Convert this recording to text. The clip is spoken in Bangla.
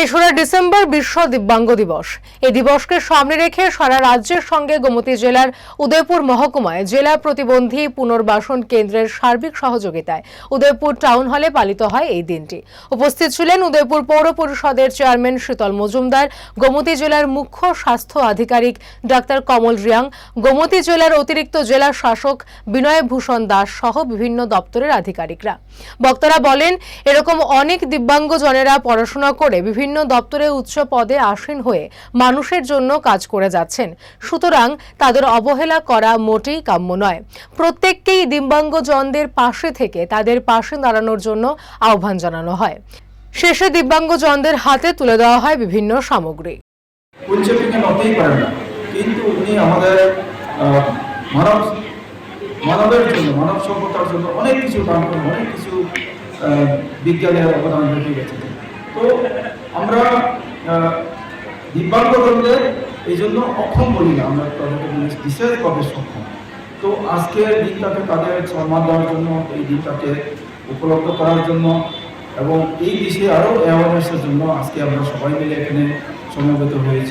তেসরা ডিসেম্বর বিশ্ব দিব্যাঙ্গ দিবস। এই দিবসকে সামনে রেখে সারা রাজ্যের সঙ্গে গোমতী জেলার উদয়পুর মহকুমায় জেলা প্রতিবন্ধী পুনর্বাসন কেন্দ্রের সার্বিক সহযোগিতায় উদয়পুর টাউন হলে পালিত হয় এই দিনটি। উপস্থিত ছিলেন উদয়পুর পৌর পরিষদের চেয়ারম্যান শীতল মজুমদার, গোমতী জেলার মুখ্য স্বাস্থ্য আধিকারিক ডাক্তার কমল রিয়াং, গোমতী জেলার অতিরিক্ত জেলা শাসক বিনয় ভূষণ দাস সহ বিভিন্ন দপ্তরের আধিকারিকরা। বক্তারা বলেন, এরকম অনেক দিব্যাঙ্গজনেরা পড়াশোনা করে বিভিন্ন দপ্তরে উচ্চ পদে আসীন হয়ে মানুষের জন্য কাজ করে যাচ্ছেন। সুতরাং তাদের অবহেলা করা মোটেই কাম্য নয়। প্রত্যেককেই দিব্যাঙ্গজনদের পাশে থেকে তাদের পাশে দাঁড়ানোর জন্য আহ্বান জানানো হয়। শেষে দিব্যাঙ্গজনদের হাতে তুলে দেওয়া হয় বিভিন্ন সামগ্রী। কিন্তু উনি আমাদের মানবের জন্য, মানব সভ্যতার জন্য অনেক কিছু দান করেন, অনেক কিছু বিজ্ঞানের অবদান রেখে গেছেন। তো আমরা দিব্যাঙ্গজনদের এই জন্য অক্ষম বলি না, আমরা তাদেরকে বিশেষভাবে সক্ষম। তো আজকের দিনটাকে তাদের সম্মান দেওয়ার জন্য, এই দিনটাকে উপলব্ধ করার জন্য এবং এই বিষয়ে আরও অ্যাওয়ারনেসের জন্য আজকে আমরা সবাই মিলে এখানে সমবেত হয়েছি।